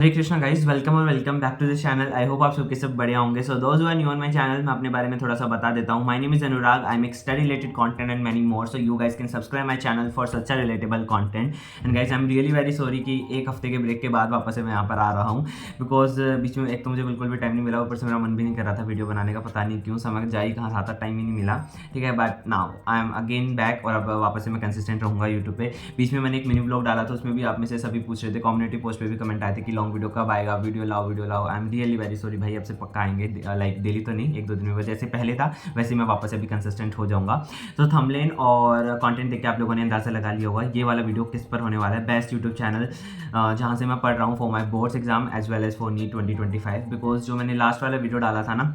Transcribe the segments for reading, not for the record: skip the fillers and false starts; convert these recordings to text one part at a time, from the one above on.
हरे Krishna guys, welcome और welcome back to this channel. I hope आप सबके सब बढ़िया होंगे। So those who are new on my channel, मैं अपने बारे में थोड़ा सा बता देता हूँ। My name is Anurag. I make study related content and many more, so you guys can subscribe my channel for such a relatable content. And guys, I am really very sorry कि एक हफ्ते के ब्रेक के बाद वापस से मैं यहाँ पर आ रहा हूँ, बिकॉज बीच में एक तो मुझे बिल्कुल भी टाइम नहीं मिला, ऊपर से मेरा मन भी नहीं कर रहा था वीडियो बनाने का। पता नहीं क्यों, समय जा ही कहाँ था, टाइम ही नहीं मिला। ठीक है, but now I am again back और अब वापस से मैं कंसिस्टेंट रहूँगा यूट्यूब पे। बीच में मैंने एक मिनी ब्लॉग डाला था, उसमें भी आप में से सभी पूछ रहे थे, कम्युनिटी पोस्ट पे भी कमेंट आए थे कि लॉन्ग वीडियो कब आएगा, वीडियो लाओ। आई एम रियली वेरी सॉरी भाई, अब से पक्का आएंगे। लाइक डेली तो नहीं, एक दो दिन में जैसे पहले था वैसे मैं वापस अभी कंसिस्टेंट हो जाऊंगा। तो थंबनेल और कंटेंट देख के आप लोगों ने अंदाजा लगा लिया होगा ये वाला वीडियो किस पर होने वाला है। बेस्ट यूट्यूब चैनल जहाँ से मैं पढ़ रहा हूँ for my boards exam as well as for NEET 2025। Because जो मैंने लास्ट वाला वीडियो डाला था ना,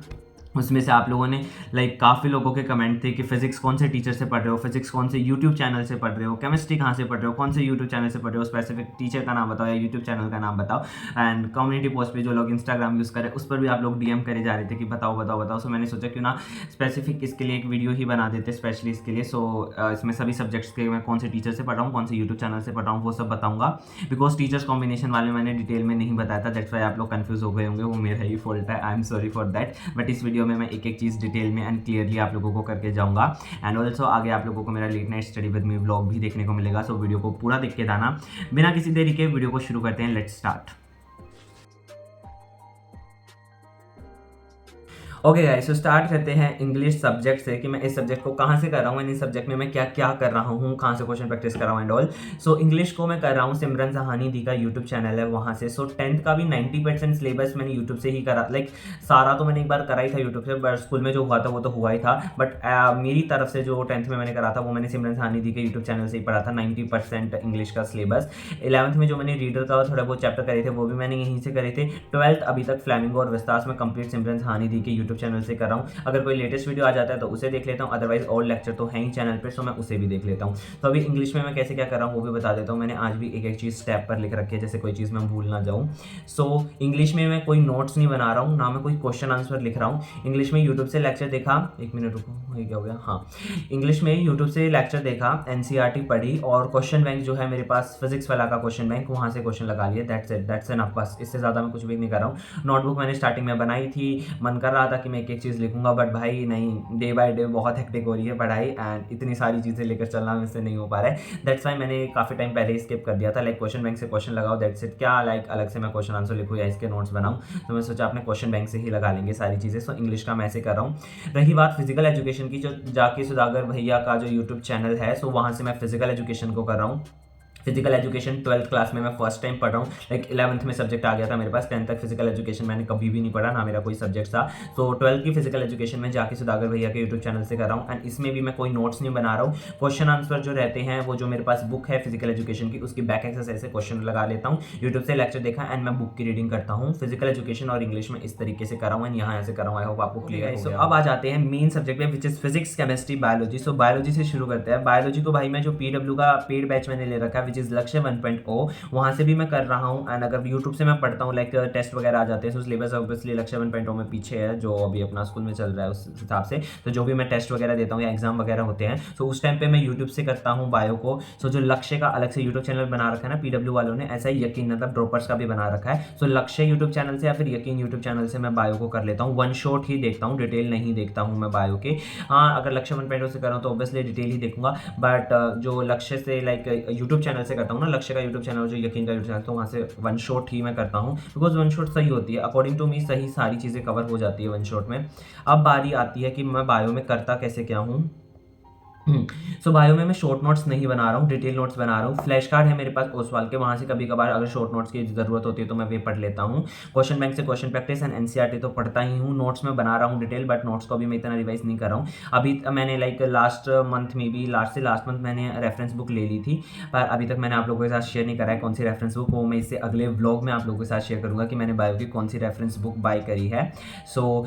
उसमें से आप लोगों ने काफ़ी लोगों के कमेंट थे कि फिजिक्स कौन से टीचर से पढ़ रहे हो, फिजिक्स कौन से यूट्यूब चैनल से पढ़ रहे हो, केमिस्ट्री कहाँ से पढ़ रहे हो, कौन से यूट्यूब चैनल से पढ़ रहे हो, स्पेसिफिक टीचर का नाम बताओ या यूट्यूब चैनल का नाम बताओ। एंड कम्युनिटी पोस्ट पे जो लोग इंस्टाग्राम यूज़ करें उस पर भी आप लोग डीएम करे जा रहे थे कि बताओ। सो मैंने सोचा क्यों ना स्पेसिफिक इसके लिए एक वीडियो ही बना देते स्पेशली इसके लिए। सो इसमें सभी सब्जेक्ट्स के मैं कौन से टीचर से पढ़ रहा हूँ, कौन से यूट्यूब चैनल से पढ़ रहा हूँ, वो सब बताऊँगा। बिकॉज टीचर्स कॉम्बिनेशन वाले मैंने डिटेल में नहीं बताया था, दैट्स वाई आप लोग कन्फ्यूज हो गए होंगे, वो मेरा ही फॉल्ट है। I am sorry for that. But इस वीडियो में मैं एक एक चीज़ डिटेल में एंड क्लियरली आप लोगों को करके जाऊंगा। एंड ऑल्सो आगे आप लोगों को मेरा late night study with me vlog भी देखने को मिलेगा। सो वीडियो को पूरा देख के जाना। बिना किसी देरी के वीडियो को शुरू करते हैं। Let's start. Okay guys, so start करते हैं इंग्लिश सब्जेक्ट से कि मैं इस सब्जेक्ट को कहाँ से कर रहा हूँ एंड इस सब्जेक्ट में मैं क्या क्या कर रहा हूँ, कहाँ से क्वेश्चन प्रैक्टिस कर रहा हूँ एंड ऑल। सो इंग्लिश को मैं कर रहा हूँ सिमरन सहानी दी का यूट्यूब चैनल है वहाँ से। सो 10th का भी 90% सिलेबस मैंने यूट्यूब से ही करा। सारा तो मैंने एक बार करा ही था यूट्यूब से, बट स्कूल में जो हुआ था वो तो हुआ ही था। बट मेरी तरफ से जो 10th में मैंने करा था वो मैंने सिमरन सहानी दी के यूट्यूब चैनल से ही पढ़ा था। 90% इंग्लिश का सिलेबस। 11th में जो मैंने रीडर का थोड़ा बहुत चैप्टर करे थे वो भी मैंने यहीं से करे थे। 12th अभी तक फ्लैमिंगो और विस्तास में कंप्लीट सिमरन सहानी दी के यूट्यूब चैनल से कर रहा हूँ। अगर कोई लेटेस्ट वीडियो आ जाता है तो उसे देख लेता हूँ, अदरवाइज ओल्ड लेक्चर तो है ही चैनल पर, सो मैं उसे भी देख लेता हूँ। तो अभी इंग्लिश में मैं कैसे क्या कर रहा हूँ वो भी बता देता हूँ। मैंने आज भी एक एक चीज़ स्टेप पर लिख रखी है, जैसे कोई चीज़ मैं भूल ना जाऊँ। सो इंग्लिश में मैं कोई नोट्स नहीं बना रहा हूँ, ना मैं कोई क्वेश्चन आंसर लिख रहा हूँ। इंग्लिश में यूट्यूब से लेक्चर देखा, एक मिनट रुको, ये क्या हो गया, हाँ। इंग्लिश में यूट्यूब से लेक्चर देखा, एनसीईआरटी पढ़ी और क्वेश्चन बैंक जो है मेरे पास फिजिक्स वाला का क्वेश्चन बैंक, वहाँ से क्वेश्चन लगा लिए। That's it, that's enough. बस इससे ज़्यादा मैं कुछ भी नहीं कर रहा हूँ। नोटबुक मैंने स्टार्टिंग में बनाई थी, मन कर रहा था कि मैं एक एक चीज़ लिखूंगा, बट भाई नहीं, डे बाय डे बहुत हेक्टिक हो रही है पढ़ाई एंड इतनी सारी चीज़ें लेकर चलना मुझसे नहीं हो पा रहा है। दैट्स वाई मैंने काफ़ी टाइम पहले ही स्किप कर दिया था। क्वेश्चन बैंक से क्वेश्चन लगाओ, दैट्स इट। क्या अलग से मैं क्वेश्चन आंसर लिखूँ या इसके नोट्स बनाऊँ, तो मैं सोचा अपने क्वेश्चन बैंक से ही लगा लेंगे सारी चीज़ें। सो इंग्लिश का मैं ऐसे कर रहा हूँ। रही बात फिजिकल एजुकेशन की, जो जाके सुधाकर भैया का जो यूट्यूब चैनल है, सो वहाँ से मैं फिजिकल एजुकेशन को कर रहा हूँ। फिजिकल एजुकेशन 12th क्लास में मैं फर्स्ट टाइम पढ़ रहा हूँ। 11th में सब्जेक्ट आ गया था मेरे पास, 10th तक फिजिकल एजुकेशन मैंने कभी भी नहीं पढ़ा, ना मेरा कोई सब्जेक्ट था। तो 12th की फिजिकल एजुकेशन में जाके सुधाकर भैया के यूट्यूब चैनल से कर रहा हूँ। एंड इसमें भी मैं कोई नोट्स नहीं बना रहा हूँ। क्वेश्चन आंसर जो रहते हैं वो जो मेरे पास बुक है फिजिकल एजुकेशन की, उसकी बैक एक्सरसाइज से क्वेश्चन लगा लेता हूँ। यूट्यूब से लेक्चर देखा एंड मैं बुक की रीडिंग करता हूँ। फिजिकल एजुकेशन और इंग्लिश में इस तरीके से कर रहा हूँ एंड यहाँ ऐसे कर रहा हूँ। आई होप आपको क्लियर है। सो अब आ जाते हैं मेन सब्जेक्ट में, which is physics, chemistry, biology. So biology से शुरू करते हैं। बायोलॉजी को भाई मैं जो पीडब्ल्यू का पेड बैच मैंने ले रखा है, विच इज लक्ष्य 1.0, वहाँ से भी मैं कर रहा हूँ। एंड अगर यूट्यूब से मैं पढ़ता हूँ, टेस्ट वगैरह आ जाते हैं, तो सिलेबस ऑब्वियसली लक्ष्य 1.0 में पीछे है, जो अभी अपना स्कूल में चल रहा है उस हिसाब से। तो जो भी मैं टेस्ट वगैरह देता हूँ या एग्जाम वगैरह होते हैं, तो उस टाइम पे मैं यूट्यूब से करता हूँ बायो को। सो जो लक्ष्य का अलग से यूट्यूब चैनल बना रखा है ना पीडब्ल्यू वालों ने, ऐसा ही यकीन मतलब ड्रॉपर्स का भी बना रखा है। सो लक्ष्य यूट्यूब चैनल से या फिर यकीन यूट्यूब चैनल से मैं बायो को कर लेता हूँ। वन शॉट ही देखता हूँ, डिटेल नहीं देखता हूँ मैं बायो के। हाँ, अगर लक्ष्य 1.0 से कर रहा हूँ तो ऑब्वियसली डिटेल ही देखूंगा, बट जो लक्ष्य से यूट्यूब चैनल से करता हूँ ना, लक्ष्य का यूट्यूब चैनल जो यकीन का यूट्यूब चैनल, तो वहाँ से वन शॉट ही मैं करता हूँ। बिकॉज वन शॉट सही होती है, अकॉर्डिंग टू मी सही सारी चीज़ें कवर हो जाती है वन शॉट में। अब बारी आती है कि मैं बायो में करता कैसे क्या हूँ। सो बायो में मैं शॉर्ट नोट्स नहीं बना रहा हूँ, डिटेल नोट्स बना रहा हूँ। फ्लैश कार्ड है मेरे पास ओसवाल के, वहाँ से कभी कभार अगर शॉर्ट नोट्स की जरूरत होती है तो मैं वे पढ़ लेता हूँ। क्वेश्चन बैंक से क्वेश्चन प्रैक्टिस एंड एनसीईआरटी तो पढ़ता ही हूँ। नोट्स में बना रहा हूँ डिटेल, बट नोट्स को भी मैं इतना रिवाइज नहीं कर रहा हूँ। अभी मैंने लास्ट मंथ में भी, लास्ट से लास्ट मंथ मैंने रेफरेंस बुक ले ली थी, पर अभी तक मैंने आप लोगों के साथ शेयर नहीं करा है कौन सी रेफरेंस बुक। वो मैं इससे अगले व्लॉग में आप लोगों के साथ शेयर करूँगा कि मैंने बायो की कौन सी रेफरेंस बुक बाय करी है। सो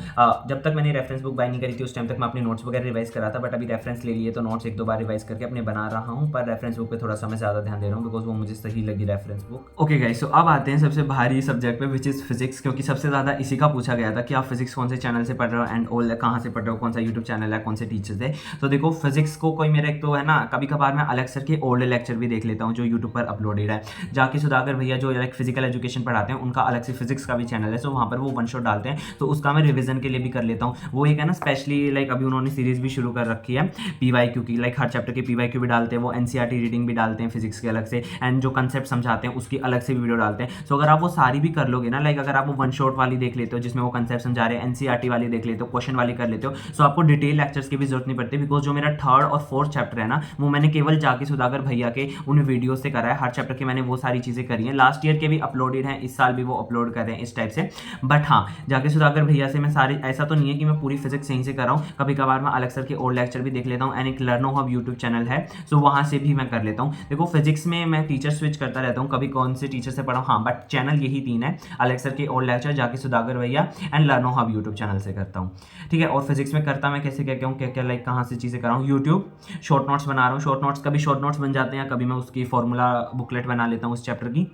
जब तक मैंने रेफरेंस बुक बाय नहीं करी थी उस टाइम तक मैं अपनी नोट्स वगैरह रिवाइज करा था, बट अभी रेफरेंस ले लिए तो नोट्स 1-2 बार रिवाइज करके अपने बना रहा हूँ, पर रेफरेंस बुक पे थोड़ा सा मैं ज़्यादा ध्यान दे रहा हूँ बिकॉज वो मुझे सही लगी रेफरेंस बुक। ओके गाइस, सो अब आते हैं सबसे भारी सब्जेक्ट पे विच इज़ फिजिक्स, क्योंकि सबसे ज़्यादा इसी का पूछा गया था कि आप फिजिक्स कौन से चैनल से पढ़ रहे हो एंड ऑल, कहाँ से पढ़ रहे हो, कौन सा यूट्यूब चैनल है, कौन से टीचर्स है। तो देखो फिजिक्स को कोई मेरा एक तो है ना, कभी कभार मैं अलग सर के ओल्ड लेक्चर भी देख लेता हूँ जो यूट्यूब पर अपलोडेड है। जाके सुधाकर भैया जो लाइक फिजिकल एजुकेशन पढ़ाते हैं उनका अलग से फिजिक्स का भी चैनल है, सो वहाँ पर वो वन शॉट डालते हैं, तो उसका मैं रिवीजन के लिए भी कर लेता हूँ। वो एक है ना स्पेशली लाइक अभी उन्होंने सीरीज भी शुरू कर रखी है PYQ की, लाइक हर चैप्टर के PYQ भी डालते हैं, वो NCERT रीडिंग भी डालते हैं फिजिक्स के अलग से, एंड जो कंसेप्ट समझाते हैं उसकी अलग से वीडियो डालते हैं। सो अगर आप वो सारी भी कर लोगे ना, लाइक अगर आप वो वन शॉट वाली देख लेते हो जिसमें वो कंसेप्ट समझा रहे हैं, NCERT वाली देख लेते हो, क्वेश्चन वाली कर लेते हो, सो आपको डिटेल लेक्चर्स की भी जरूरत नहीं पड़ती, बिकॉज जो मेरा 3rd और 4th चैप्टर है ना, वो मैंने केवल जाके सुधाकर भैया के उन वीडियो से करा है। हर चैप्टर के मैंने वो सारी चीजें करी हैं, लास्ट ईयर के भी अपलोडेड हैं, इस साल भी वो अपलोड कर रहे हैं इस टाइप से। बट हाँ, जाके सुधाकर भैया से मैं सारे, ऐसा तो नहीं है कि मैं पूरी फिजिक्स यहीं से कर रहा हूँ, कभी कभार मैं अलग सर के ओल्ड लेक्चर भी देख लेता हूँ, एंड एक लर्नो हब यूट्यूब चैनल है, सो वहाँ से भी मैं कर लेता हूँ। देखो फिजिक्स में मैं टीचर स्विच करता रहता हूँ, कभी कौन से टीचर से पढ़ा हूँ, हाँ, बट चैनल यही 3 है, अलग सर के ओल्ड लेक्चर, जाके सुधाकर भैया एंड लर्नो हब यूट्यूब चैनल से करता हूँ। ठीक है, और फिजिक्स में करता मैं कैसे क्या हूँ, क्या क्या लाइक कहाँ से चीज़ें कर रहा हूँ, यूट्यूब, शॉर्ट नोट्स बना रहा हूँ, शॉर्ट नोट्स कभी शॉर्ट नोट्स बन जाते हैं, कभी मैं उसकी फॉर्मूला बुकलेट बना लेता हूँ उस चैप्टर की।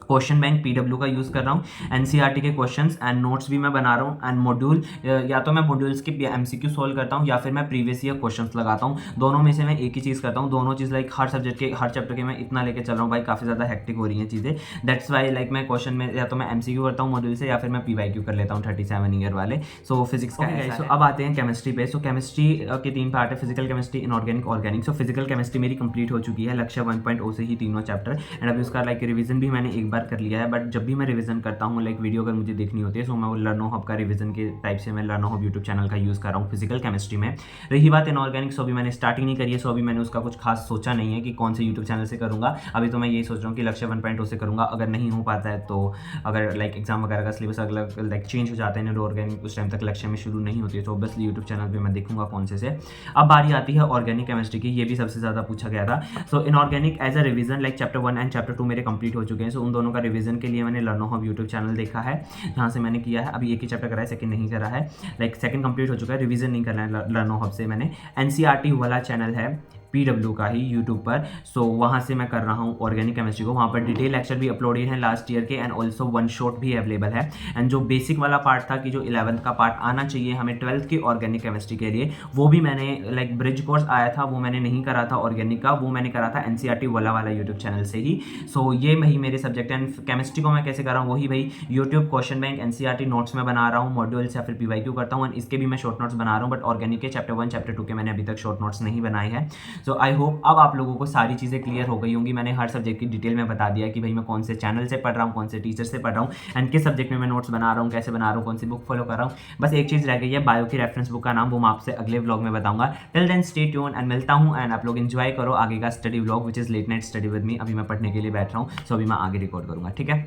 क्वेश्चन बैंक PW का यूज़ कर रहा हूँ, NCERT के क्वेश्चंस एंड नोट्स भी मैं बना रहा हूँ, एंड मॉड्यूल, या तो मैं मॉड्यूल्स के MCQ सॉल्व करता हूँ या फिर मैं प्रीवियस ईयर क्वेश्चंस लगाता हूँ, दोनों में से मैं एक ही चीज़ करता हूँ। दोनों चीज़ लाइक हर सब्जेक्ट के हर चैप्टर के मैं इतना लेके चल रहा हूँ भाई, काफ़ी ज़्यादा हेक्टिक हो रही हैं चीज़ें, दैट्स वाई लाइक मैं क्वेश्चन में या तो मैं MCQ करता हूँ मॉड्यूल से, या फिर मैं PYQ कर लेता हूँ 37 ईयर वाले। सो फिजिक्स का है। सो अब आते हैं केमिस्ट्री पे। सो केमिस्ट्री के 3 पार्ट है, physical chemistry, inorganic, organic. So physical chemistry मेरी कंप्लीट हो चुकी है, लक्ष्य 1.0 से ही तीनों चैप्टर, एंड अभी उसका लाइक रिवीजन भी मैंने एक बार कर लिया है। बट जब भी मैं रिवीजन करता हूँ लाइक वीडियो अगर मुझे देखनी होती है, सो मैं वो लर्नो हब का रिवीजन के टाइप से मैं लर्नो हब यूट्यूब चैनल का यूज़ कर रहा हूँ फिजिकल केमिस्ट्री में। रही बात इनऑर्गेनिक, सो अभी मैंने स्टार्टिंग नहीं करी है, सो अभी मैंने उसका कुछ खास सोचा नहीं है कि कौन से यूट्यूब चैनल से करूँगा। अभी तो मैं यही सोच रहा हूँ कि लक्ष्य 1.0 से करूँगा, अगर नहीं हो पाता है तो अगर लाइक एग्जाम वगैरह का सिलेबस अगला लाइक चेंज हो जाता है इनऑर्गेनिक, उस टाइम तक लक्ष्य में शुरू नहीं होती है, तो ऑब्वियसली यूट्यूब चैनल पर मैं देखूंगा कौन से। अब बारी आती है ऑर्गेनिक केमिस्ट्री की, ये भी सबसे ज़्यादा पूछा गया था। So inorganic as a revision like chapter 1 and chapter 2 मेरे कंप्लीट हो चुके हैं, सो उन दोनों का रिवीजन के लिए मैंने लर्नो हब यूट्यूब चैनल देखा है, जहाँ से मैंने किया है। अभी एक ही चैप्टर करा है, सेकंड नहीं करा है, लाइक सेकंड कंप्लीट हो चुका है, रिवीजन नहीं करना है लर्नो हब से मैंने। NCERT वाला चैनल है PW का ही यूट्यूब पर, सो वहाँ से मैं कर रहा हूँ ऑर्गेनिक केमिस्ट्री को। वहाँ पर डिटेल लेक्चर भी अपलोडेड हैं लास्ट ईयर के, एंड ऑल्सो वन शॉट भी अवेलेबल है। एंड जो बेसिक वाला पार्ट था कि जो 11th का पार्ट आना चाहिए हमें 12th की ऑर्गेनिक केमिस्ट्री के लिए, वो भी मैंने लाइक ब्रिज कोर्स आया था, वो मैंने नहीं करा था ऑर्गेनिक का, वो मैंने करा था NCERT वाला यूट्यूब चैनल से ही। सो ये वही मेरे सब्जेक्ट। एंड केमिस्ट्री को मैं कैसे कर रहा हूँ, वही भाई YouTube, question bank, NCERT notes में बना रहा हूँ, मॉड्यूल्स या फिर PYQ करता हूँ, एंड इसके भी मैं शॉर्ट नोट्स बना रहा हूँ। बट ऑर्गेनिक के चैप्टर 1 चैप्टर 2 के मैंने अभी तक शॉर्ट नोट्स नहीं बनाए हैं। सो आई होप अब आप लोगों को सारी चीज़ें क्लियर हो गई होंगी। मैंने हर सब्जेक्ट की डिटेल में बता दिया कि भाई मैं कौन से चैनल से पढ़ रहा हूँ, कौन से टीचर से पढ़ रहा हूँ, एंड किस सब्जेक्ट में मैं नोट्स बना रहा हूँ, कैसे बना रहा हूँ, कौन सी बुक फॉलो कर रहा हूँ। बस एक चीज़ रह गई है, बायो की रेफरेंस बुक का नाम, वो मैं आपसे अगले व्लॉग में बताऊंगा। Till then stay tune, and मिलता हूँ, एंड आप लोग एंजॉय करो आगे का study vlog which is late night study with me. अभी मैं पढ़ने के लिए बैठ रहा हूँ, सो अभी मैं आगे रिकॉर्ड करूँगा, ठीक है।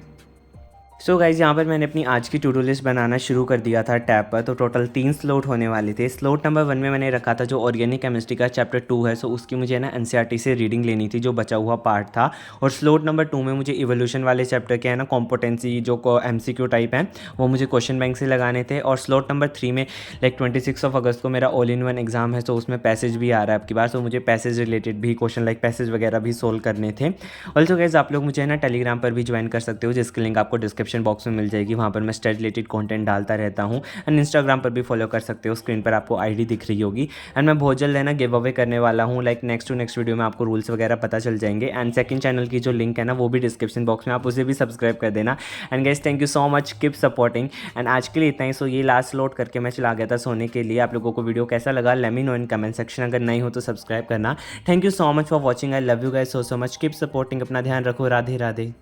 सो गाइज़, यहाँ पर मैंने अपनी आज की टू डू लिस्ट बनाना शुरू कर दिया था टैब पर। तो टोटल 3 स्लॉट होने वाले थे। स्लॉट नंबर 1 में मैंने रखा था जो ऑर्गेनिक केमिस्ट्री का चैप्टर 2 है, सो उसकी मुझे ना NCERT से रीडिंग लेनी थी, जो बचा हुआ पार्ट था। और स्लॉट नंबर 2 में मुझे इवोल्यूशन वाले चैप्टर के है ना कॉम्पिटेंसी जो MCQ टाइप हैं, वो मुझे क्वेश्चन बैंक से लगाने थे। और स्लॉट नंबर 3 में लाइक 26 अगस्त को मेरा ऑल इन वन एग्जाम है, तो उसमें पैसेज भी आ रहा है आपकी बार, सो मुझे पैसेज रिलेटेड भी क्वेश्चन लाइक पैसेज वगैरह भी सोल्व करने थे। ऑल्सो गाइज, आप लोग मुझे ना टेलीग्राम पर भी ज्वाइन कर सकते हो, जिसकी लिंक आपको डिस्क्रिप्शन बॉक्स में मिल जाएगी। वहाँ पर मैं स्टडी रिलेटेड कंटेंट डालता रहता हूँ। एंड इंस्टाग्राम पर भी फॉलो कर सकते हो, स्क्रीन पर आपको ID दिख रही होगी। एंड मैं बहुत जल्द है ना गिव अवे करने वाला हूँ, like next to next video में आपको रूल्स वगैरह पता चल जाएंगे। एंड सेकंड चैनल की जो लिंक है ना, वो भी डिस्क्रिप्शन बॉक्स में, आप उसे भी सब्सक्राइब कर देना। And guys, thank you so much, keep supporting. And आज के लिए इतना ही। सो ये लास्ट लोड करके मैं चला गया था सोने के लिए। आप लोगों को वीडियो कैसा लगा, let me know in comment section. अगर नहीं हो तो सब्सक्राइब करना। Thank you so much for watching, I love you guys so much, keep supporting. अपना ध्यान रखो, राधे राधे।